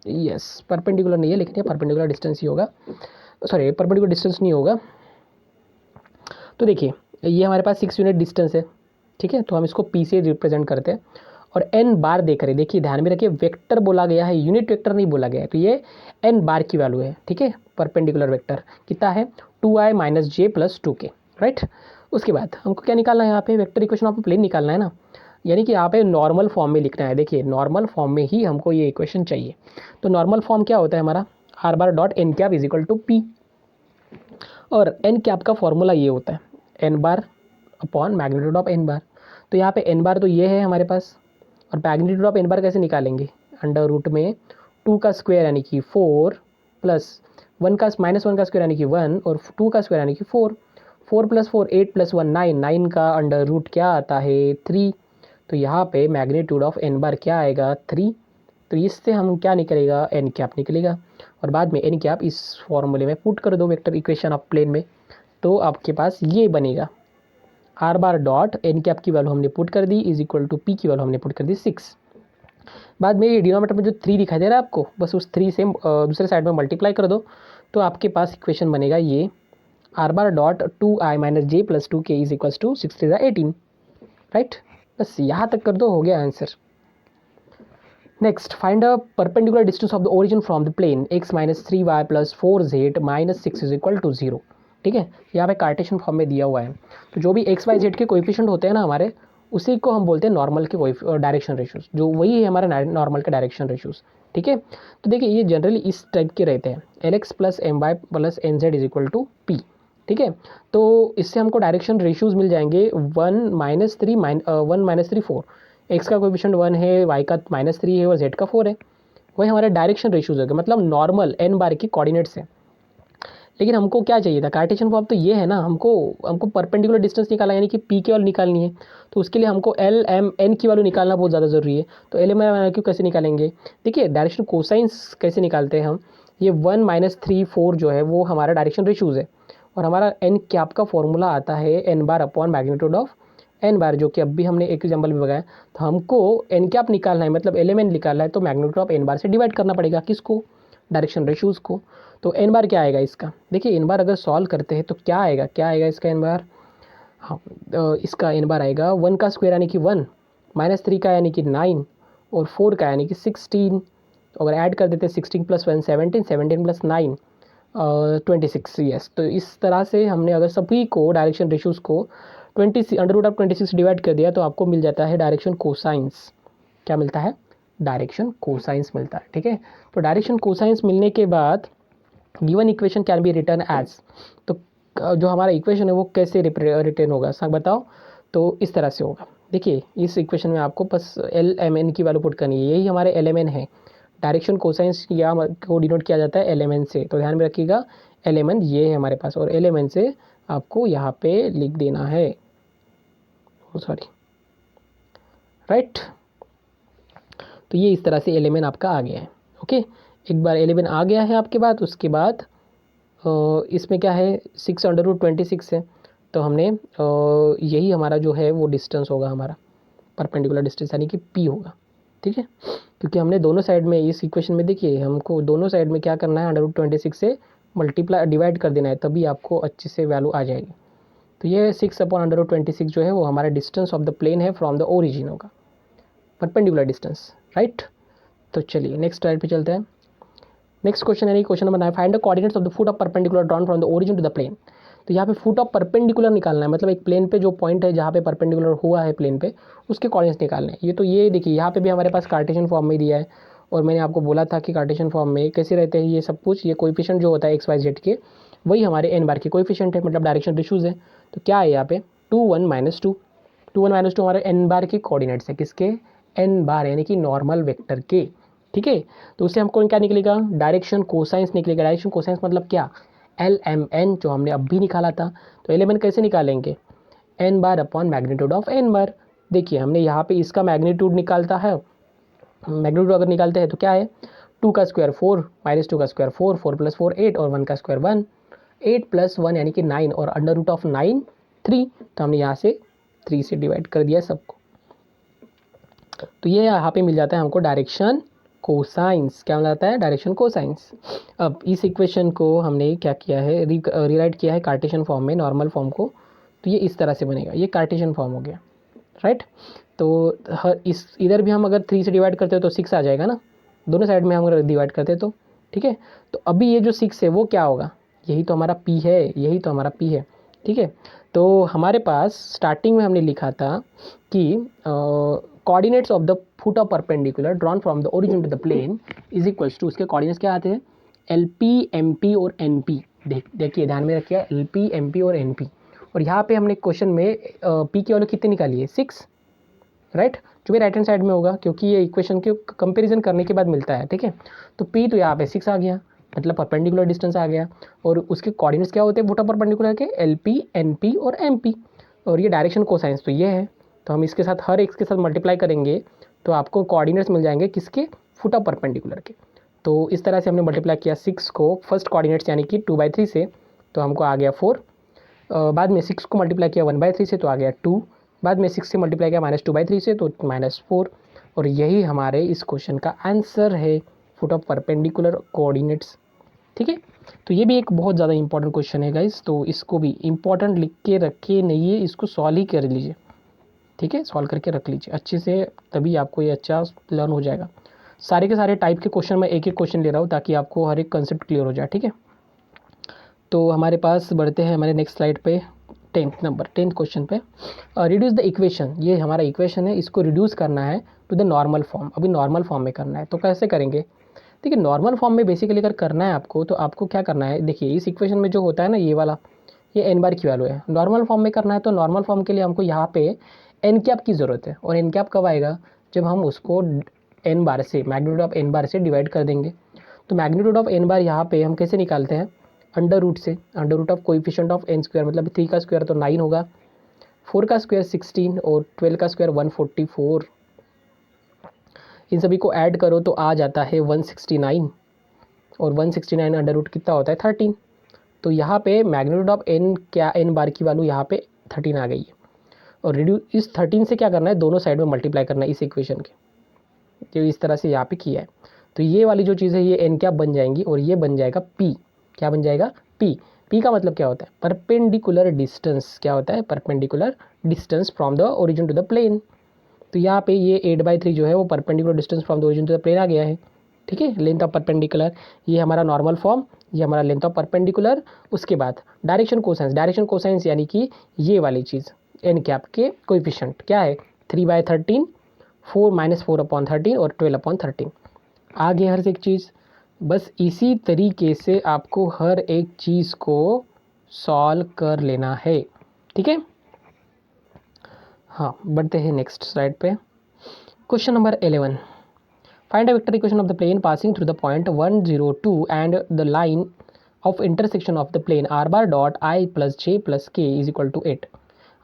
यस परपेंडिकुलर नहीं है, लेकिन ये परपेंडिकुलर डिस्टेंस ही होगा, सॉरी परपेंडिकुलर डिस्टेंस नहीं होगा। तो देखिए ये हमारे पास 6 यूनिट डिस्टेंस है, ठीक है। तो हम इसको p से रिप्रेजेंट करते हैं, और n बार देख रहे हैं, देखिए ध्यान में रखिए वेक्टर बोला गया है, यूनिट वेक्टर नहीं बोला गया है, तो ये n बार की वैल्यू है, ठीक है। परपेंडिकुलर वेक्टर कितना है, 2i minus j plus 2k, right. उसके बाद हमको क्या निकालना है, यहाँ पे वेक्टर इक्वेशन ऑफ प्लेन निकालना है ना, यानी कि यहाँ पे नॉर्मल फॉर्म में लिखना है। देखिए नॉर्मल फॉर्म में ही हमको ये इक्वेशन चाहिए। तो नॉर्मल फॉर्म क्या होता है हमारा, R bar dot N cap is equal to P, और एन कैप का फॉर्मूला ये होता है N bar upon magnitude of N bar. तो यहाँ पे एन बार तो ये है हमारे पास, और मैग्नीट्यूड ऑफ एन बार कैसे निकालेंगे, अंडर रूट में 2 का स्क्वायर यानी कि 4 प्लस 1 का माइनस 1 का स्क्वायर यानी कि 1 और 2 का स्क्वायर यानी कि 4, 4 प्लस 4 8 प्लस 1 9, 9 का अंडर रूट क्या आता है 3। तो यहाँ पे मैग्नीट्यूड ऑफ एन बार क्या आएगा 3। तो इससे हम क्या निकलेगा, एन कैप निकलेगा, और बाद में एन कैप इस फॉर्मूले में पुट कर दो वेक्टर इक्वेशन ऑफ प्लेन में, तो आपके पास ये बनेगा r bar dot N cap की वैल्यू हमने पुट कर दी इज इक्वल टू पी की वैल्यू हमने पुट कर दी 6। बाद में ये डिनोमीटर में जो 3 दिखाई दे रहा है आपको, बस उस 3 से दूसरे साइड में मल्टीप्लाई कर दो, तो आपके पास इक्वेशन बनेगा ये are bar dot 2i minus j plus 2k is equals to 6 3 18, right. बस यहाँ तक कर दो, हो गया answer. Next, find a perpendicular distance of the origin from the plane x minus 3y plus 4z minus 6 is equal to 0। ठीक है, यहाँ पे कार्टेशियन फॉर्म में दिया हुआ है। तो जो भी एक्स वाई जेड के कोएफिशिएंट होते हैं ना हमारे, उसी को हम बोलते हैं नॉर्मल के डायरेक्शन रेशियोज, जो वही है हमारा नॉर्मल के डायरेक्शन रेशियोज। ठीक है, तो देखिए ये जनरली इस टाइप के रहते हैं, L x plus M Y plus N Z is equal to p. ठीक है, तो इससे हमको डायरेक्शन रेशियोज मिल जाएंगे 1 माइनस 3 4, एक्स का कोएफिशिएंट 1 है, वाई का -3 है और जेड का 4 है। वही हमारे डायरेक्शन रेशियोज हो गए, मतलब नॉर्मल एन बार की कोऑर्डिनेट्स है। लेकिन हमको क्या चाहिए था, कार्टेशियन फॉर्म तो ये है ना, हमको परपेंडिकुलर डिस्टेंस निकालना, यानी कि पी की वैल्यू निकालनी है। तो उसके लिए हमको एल एम एन की वैल्यू निकालना बहुत ज़्यादा ज़रूरी है। तो एल एम एन क्यू कैसे निकालेंगे, देखिए डायरेक्शन कोसाइंस कैसे निकालते हैं हम, ये 1 माइनस 3 4 जो है वो हमारा डायरेक्शन रेशियोज है, और हमारा एन कैप का फॉर्मूला आता है N bar upon magnitude of N bar, जो कि अभी हमने एक एग्जाम्पल में बताया। तो हमको एन कैप निकालना है, मतलब एल एम एन निकालना है, तो मैग्नीट्यूड ऑफ एन बार से डिवाइड करना पड़ेगा किसको, डायरेक्शन रेशियोज को। तो एन बार क्या आएगा इसका, देखिए एन बार अगर सॉल्व करते हैं तो क्या आएगा, इसका एन बार, हाँ इसका एन बार आएगा 1 का स्क्वायर यानी कि 1, -3 का यानी कि 9 और 4 का यानी कि 16। अगर ऐड कर देते हैं 16 प्लस 1 17, 17 प्लस 9 26। यस, तो इस तरह से हमने अगर सभी को डायरेक्शन रेशियोज को 20 अंडर रूट ऑफ 26 डिवाइड कर दिया, तो आपको मिल जाता है डायरेक्शन कोसाइंस। क्या मिलता है, डायरेक्शन कोसाइंस मिलता है। ठीक है, तो डायरेक्शन कोसाइंस मिलने के बाद given equation can be written as, तो जो हमारा इक्वेशन है वो कैसे रिटर्न होगा सब बताओ। तो इस तरह से होगा, देखिए इस इक्वेशन में आपको बस एल एम एन की वैल्यू पुट करनी है, यही हमारे एल एम एन है। डायरेक्शन कोसाइंस या को डिनोट किया जाता है एल एम एन से, तो ध्यान में रखिएगा एल एम एन ये है हमारे पास, और एल एम एन से आपको यहाँ पे लिख देना है, सॉरी, राइट। तो ये इस तरह से एल एम एन आपका आ गया है। ओके, एक बार एल एम एन आ गया है आपके बाद, उसके बाद इसमें क्या है 6 अंडर रूट 26 है, तो हमने यही हमारा जो है वो डिस्टेंस होगा हमारा परपेंडिकुलर डिस्टेंस, यानी कि पी होगा। ठीक है, क्योंकि हमने दोनों साइड में इस इक्वेशन में देखिए हमको दोनों साइड में क्या करना है, अंडर रूट 26 से मल्टीप्लाई डिवाइड कर देना है, तभी आपको अच्छे से वैल्यू आ जाएगी। तो ये 6 अपॉन अंडर रूट 26 जो है वो हमारा डिस्टेंस ऑफ द प्लेन है फ्रॉम द ओरिजिन होगा, परपेंडिकुलर डिस्टेंस, राइट। तो चलिए नेक्स्ट स्लाइड पे चलते हैं। नेक्स्ट क्वेश्चन है, question number 9, find the coordinates of the foot of perpendicular drawn from the origin to the plane. तो यहाँ पे फुट ऑफ परपेंडिकुलर निकालना है, मतलब एक प्लेन पे जो पॉइंट है जहाँ पे परपेंडिकुलर हुआ है प्लेन पे, उसके कोऑर्डिनेट्स निकालने हैं। ये तो ये देखिए यहाँ पे भी हमारे पास कार्टेशियन फॉर्म में दिया है, और मैंने आपको बोला था कि कार्टेशियन फॉर्म में कैसे रहते हैं ये सब कुछ, ये कोएफिशिएंट जो होता है एक्स वाई जेड के, वही हमारे एन बार के कोएफिशिएंट है, मतलब डायरेक्शन रेशियोज है। तो क्या है यहाँ पे 2 1 -2, 2 1 -2 हमारे एन बार के कोऑर्डिनेट्स है, किसके, एन बार यानी कि नॉर्मल वेक्टर के। ठीक है, तो उससे हमको क्या निकलेगा, डायरेक्शन कोसाइंस निकलेगा। डायरेक्शन कोसाइंस मतलब क्या, एल एम एन, जो हमने अब भी निकाला था। तो एल एम एन कैसे निकालेंगे, N bar upon magnitude of N bar. देखिए हमने यहाँ पे इसका मैग्नीट्यूड निकालता है, मैग्नीट्यूड अगर निकालते हैं तो क्या है, 2 का स्क्वायर 4 -2 का स्क्वायर 4, 4 प्लस 4 8 और 1 का स्क्वायर 1, 8 प्लस 1 यानी कि 9 और अंडर रूट ऑफ 9 3। तो हमने यहाँ से 3 से डिवाइड कर दिया सबको, तो ये यहाँ पे मिल जाता है हमको डायरेक्शन कोसाइंस। क्या मिल जाता है, डायरेक्शन कोसाइंस। अब इस इक्वेशन को हमने क्या किया है, रीराइट किया है कार्टेशियन फॉर्म में, नॉर्मल फॉर्म को। तो ये इस तरह से बनेगा, ये कार्टेशियन फॉर्म हो गया, राइट। तो हर इस इधर भी हम अगर 3 से डिवाइड करते हो तो 6 आ जाएगा ना, दोनों साइड में हम अगर डिवाइड करते तो। ठीक है, तो अभी ये जो 6 है वो क्या होगा, यही तो हमारा P है, यही तो हमारा P है, ठीक है। तो हमारे पास स्टार्टिंग में हमने लिखा था कि coordinates of the foot of perpendicular drawn from the origin to the plane is equals to, उसके कोऑर्डिनेट्स क्या आते हैं, LP, MP और NP। देखिए ध्यान में रखिए, LP, MP और NP। और यहाँ पे हमने क्वेश्चन में P की वैल्यू कितनी निकाली है, 6, राइट, जो भी राइट हैंड साइड में होगा, क्योंकि ये इक्वेशन के कंपैरिजन करने के बाद मिलता है, ठीक है। तो P तो यहाँ पे 6 आ गया, मतलब परपेंडिकुलर डिस्टेंस आ गया। और उसके कोऑर्डिनेट्स क्या होते हैं फुट ऑफ परपेंडिकुलर के, LP, NP और MP। और ये डायरेक्शन कोसाइंस तो ये है, तो हम इसके साथ हर एक के साथ मल्टीप्लाई करेंगे तो आपको कोऑर्डिनेट्स मिल जाएंगे किसके, फुट ऑफ परपेंडिकुलर के। तो इस तरह से हमने मल्टीप्लाई किया 6 को फर्स्ट कोऑर्डिनेट्स यानी कि 2/3 से, तो हमको आ गया 4। बाद में 6 को मल्टीप्लाई किया 1/3 से तो आ गया 2। बाद में 6 से मल्टीप्लाई किया -2/3 से तो -4। और यही हमारे इस क्वेश्चन का आंसर है, फुट ऑफ परपेंडिकुलर कोऑर्डिनेट्स, ठीक है। तो ये भी एक बहुत ज़्यादा इंपॉर्टेंट क्वेश्चन है गाइस, तो इसको भी इंपॉर्टेंट लिख के रखिए, नहीं है इसको सॉल्व ही कर लीजिए, ठीक है, सॉल्व करके रख लीजिए अच्छे से, तभी आपको ये अच्छा लर्न हो जाएगा। सारे के सारे टाइप के क्वेश्चन मैं एक एक क्वेश्चन ले रहा हूँ ताकि आपको हर एक कंसेप्ट क्लियर हो जाए, ठीक है। तो हमारे पास बढ़ते हैं हमारे नेक्स्ट स्लाइड पे, 10th क्वेश्चन पे। रिड्यूस द इक्वेशन, ये हमारा इक्वेशन है, इसको रिड्यूस करना है टू द नॉर्मल फॉर्म, अभी नॉर्मल फॉर्म में करना है। तो कैसे करेंगे, देखिए नॉर्मल फॉर्म में बेसिकली अगर करना है आपको, तो आपको क्या करना है, देखिए इस इक्वेशन में जो होता है ना ये वाला, ये n बार की वैल्यू है। नॉर्मल फॉर्म में करना है तो नॉर्मल फॉर्म के लिए हमको यहाँ पे n कैप की ज़रूरत है। और n कैप कब आएगा, जब हम उसको n बार से, मैग्नीट्यूड ऑफ n बार से डिवाइड कर देंगे। तो मैग्नीट्यूड ऑफ n बार यहाँ पे हम कैसे निकालते हैं, अंडर रूट से, under root of coefficient of n square, मतलब 3 का स्क्वायर तो 9 होगा, 4 का स्क्वायर 16 और 12 का स्क्वायर 144। इन सभी को ऐड करो तो आ जाता है 169, और 169 अंडर रूट कितना होता है 13। तो यहाँ पे मैग्नीट्यूड ऑफ n, क्या n बार की वैल्यू यहाँ पे 13 आ गई है। और इस 13 से क्या करना है, दोनों साइड में मल्टीप्लाई करना है इस इक्वेशन के, जो इस तरह से यहाँ पे किया है। तो ये वाली जो चीज़ है ये n क्या बन जाएंगी, और ये बन जाएगा p, क्या बन जाएगा p। p का मतलब क्या होता है, परपेंडिकुलर डिस्टेंस, क्या होता है, perpendicular distance from the origin to the plane. तो यहाँ पे ये 8/3 जो है वो perpendicular distance from the origin to the plane आ गया है, ठीक है। लेंथ ऑफ परपेंडिकुलर, ये हमारा नॉर्मल फॉर्म, ये हमारा लेंथ ऑफ परपेंडिकुलर। उसके बाद डायरेक्शन कोसाइंस, डायरेक्शन कोसाइंस यानी कि ये वाली चीज़ n कैप के कोएफिशिएंट क्या है, 3/13, 4 -4/13 और 12/13 आ गए हर एक चीज़। बस इसी तरीके से आपको हर एक चीज़ को सॉल्व कर लेना है, ठीक है। हाँ, बढ़ते हैं नेक्स्ट स्लाइड पे। Question number 11, find a vector equation of the plane passing through the point 1, 0, 2 and the line of intersection of the plane r bar dot i plus j plus k is equal to 8,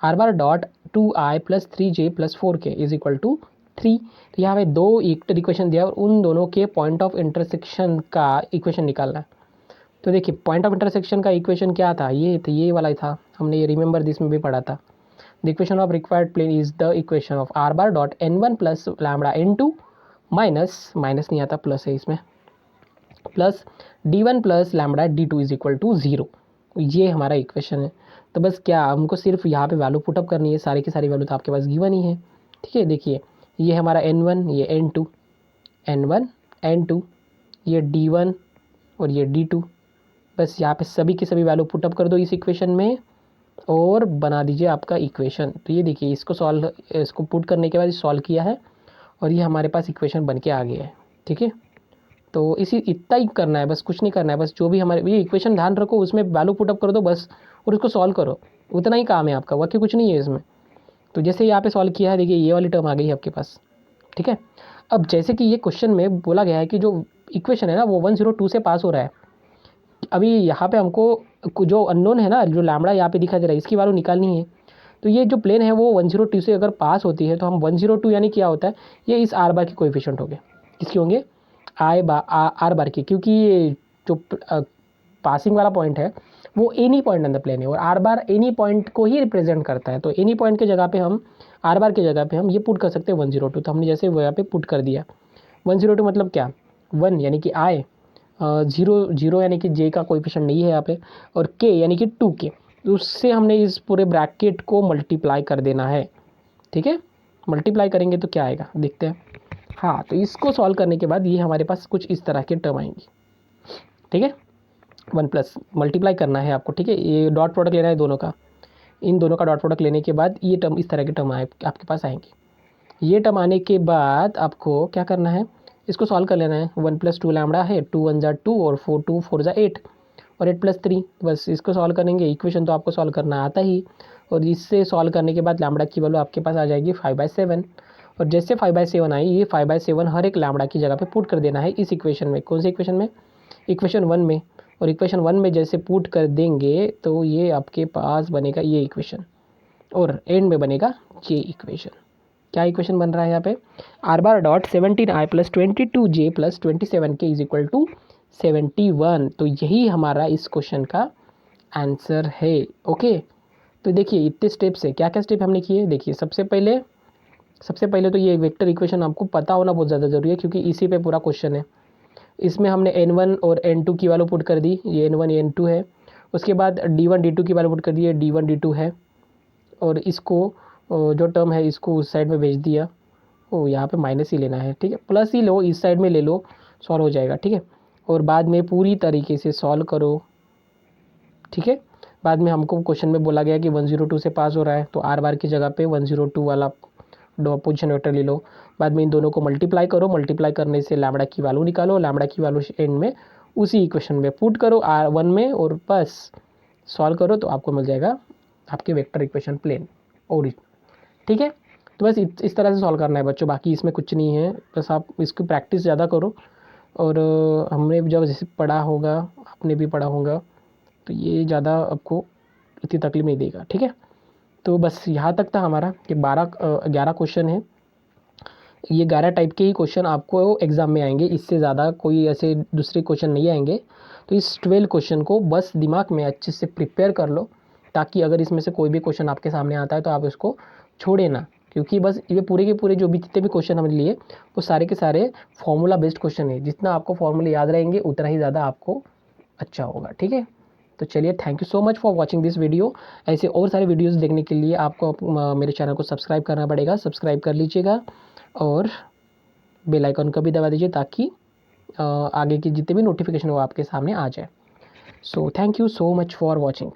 r bar dot 2i plus 3j plus 4k is equal to 3। तो यहाँ पे दो equation दिया और उन दोनों के point of intersection का इक्वेशन निकालना है। तो देखिए पॉइंट ऑफ इंटरसेक्शन का इक्वेशन क्या था, ये तो ये वाला ही था, हमने ये रिमेंबर दिस में भी पढ़ा था। The equation of required plane is the equation of r bar dot n1 plus lambda n2 minus, minus नहीं आता प्लस है इसमें, plus d1 plus lambda d2 is equal to 0। ये हमारा इक्वेशन है। तो बस क्या हमको सिर्फ यहाँ पे वैल्यू पुटअप करनी है, सारी की सारी वैल्यू तो आपके पास गिवन ही है, ठीक है। देखिए ये हमारा n1, ये n2, n1 n2, ये d1 और ये d2। बस यहाँ पे सभी की सभी वैल्यू पुटअप कर दो इस इक्वेशन में और बना दीजिए आपका इक्वेशन। तो ये देखिए इसको सॉल्व, इसको पुट करने के बाद सॉल्व किया है और ये हमारे पास इक्वेशन बन के आ गया है, ठीक है। तो इसी इतना ही करना है, बस कुछ नहीं करना है, बस जो भी हमारे ये इक्वेशन ध्यान रखो उसमें वैल्यू पुटअप कर दो बस, और उसको सॉल्व करो, उतना ही काम है आपका, बाकी कुछ नहीं है इसमें। तो जैसे यहाँ पे सॉल्व किया है, देखिए ये वाली टर्म आ गई है आपके पास, ठीक है। अब जैसे कि ये क्वेश्चन में बोला गया है कि जो इक्वेशन है ना वो 102 से पास हो रहा है। अभी यहाँ पे हमको जो अननोन है ना, जो लैम्बडा यहाँ पे दिखा दे रहा है, इसकी वैल्यू निकालनी है। तो ये जो प्लेन है वो 102 से अगर पास होती है तो हम 102 यानी क्या होता है, ये इस आर बार के कोएफिशिएंट होंगे, किसके होंगे, आर बार के, क्योंकि ये जो पासिंग वाला पॉइंट है वो any point on the plane है और आर बार एनी पॉइंट को ही रिप्रेजेंट करता है। तो एनी पॉइंट के जगह पे हम, आर बार के जगह पे हम ये पुट कर सकते हैं 102। तो हमने जैसे यहाँ पे पुट कर दिया 102 मतलब क्या, 1 यानी कि आई, 0 यानी कि जे का कोएफिशिएंट नहीं है यहाँ पे, और के यानी कि 2k, उससे हमने इस पूरे ब्रैकेट को मल्टीप्लाई कर देना है, ठीक है। मल्टीप्लाई करेंगे तो क्या आएगा देखते हैं। हाँ, तो इसको सॉल्व करने के बाद ये हमारे पास कुछ इस तरह के टर्म आएंगी, ठीक है। 1 प्लस मल्टीप्लाई करना है आपको, ठीक है। ये डॉट प्रोडक्ट लेना है दोनों का, इन दोनों का डॉट प्रोडक्ट लेने के बाद ये टर्म, इस तरह के टर्म आपके पास आएंगे। ये टर्म आने के बाद आपको क्या करना है, इसको सॉल्व कर लेना है। 1 + 2 लैम्बडा है, 2 × 1 = 2 और 4 2 4 = 8 और 8 + 3, बस इसको सॉल्व करेंगे। इक्वेशन तो आपको सॉल्व करना आता ही, और इससे सॉल्व करने के बाद लैम्बडा की वैल्यू आपके पास आ जाएगी 5/7। और जैसे 5/7 आई, ये 5/7 हर एक लैम्बडा की जगह पे पुट कर देना है इस इक्वेशन में। कौन सी इक्वेशन में? इक्वेशन 1 में। और इक्वेशन 1 में जैसे पुट कर देंगे तो ये आपके पास बनेगा ये इक्वेशन, और एंड में बनेगा ये इक्वेशन। क्या इक्वेशन बन रहा है यहाँ पे? r⁻. 17i + 22j + 27k = 71। तो यही हमारा इस क्वेश्चन का आंसर है। ओके, तो देखिए इतने स्टेप्स है, क्या क्या स्टेप हमने किए। देखिए सबसे पहले तो ये वेक्टर इक्वेशन आपको पता होना बहुत ज़्यादा ज़रूरी है, क्योंकि इसी पे पूरा क्वेश्चन है। इसमें हमने n1 और n2 की वैल्यू पुट कर दी, ये n1 n2 है। उसके बाद d1 d2 की वैल्यू पुट कर दी, ये d1 d2 है। और इसको जो टर्म है इसको उस साइड में भेज दिया। यहाँ पे माइनस ही लेना है, ठीक है, प्लस ही लो, इस साइड में ले लो, सॉल्व हो जाएगा, ठीक है। और बाद में पूरी तरीके से सॉल्व करो, ठीक है। बाद में हमको क्वेश्चन में बोला गया कि 102 से पास हो रहा है, तो r⁻ की जगह पे 102 वाला पोजीशन वेक्टर ले लो। बाद में इन दोनों को मल्टीप्लाई करो, मल्टीप्लाई करने से लैम्बडा की वैल्यू निकालो, लैम्बडा की वैल्यू एंड में उसी इक्वेशन में पुट करो r1 में, और बस सॉल्व करो तो आपको मिल जाएगा आपके वेक्टर इक्वेशन प्लेन ओरिजिन, ठीक है। तो बस इस तरह से सॉल्व करना है बच्चों, बाकी इसमें कुछ नहीं है, बस आप इसकी प्रैक्टिस ज़्यादा करो। और हमने जब जैसे पढ़ा होगा, आपने भी पढ़ा होगा, तो ये ज़्यादा आपको इतनी तकलीफ नहीं देगा, ठीक है। तो बस यहाँ तक था हमारा कि 11 क्वेश्चन है। ये 11 टाइप के ही क्वेश्चन आपको एग्ज़ाम में आएंगे, इससे ज़्यादा कोई ऐसे दूसरे क्वेश्चन नहीं आएंगे। तो इस 12 क्वेश्चन को बस दिमाग में अच्छे से प्रिपेयर कर लो, ताकि अगर इसमें से कोई भी क्वेश्चन आपके सामने आता है तो आप इसको छोड़े ना, क्योंकि बस ये पूरे के पूरे जो भी जितने भी क्वेश्चन हमने लिए वो सारे के सारे फॉर्मूला बेस्ड क्वेश्चन है। जितना आपको फॉर्मूले याद रहेंगे उतना ही ज़्यादा आपको अच्छा होगा, ठीक है। तो चलिए, thank you so much for watching this video. ऐसे और सारे वीडियोस देखने के लिए आपको मेरे चैनल को सब्सक्राइब करना पड़ेगा, सब्सक्राइब कर लीजिएगा और बेल आइकन को भी दबा दीजिए, ताकि आगे की जितने भी नोटिफिकेशन वो आपके सामने आ जाए। So thank you so much for watching.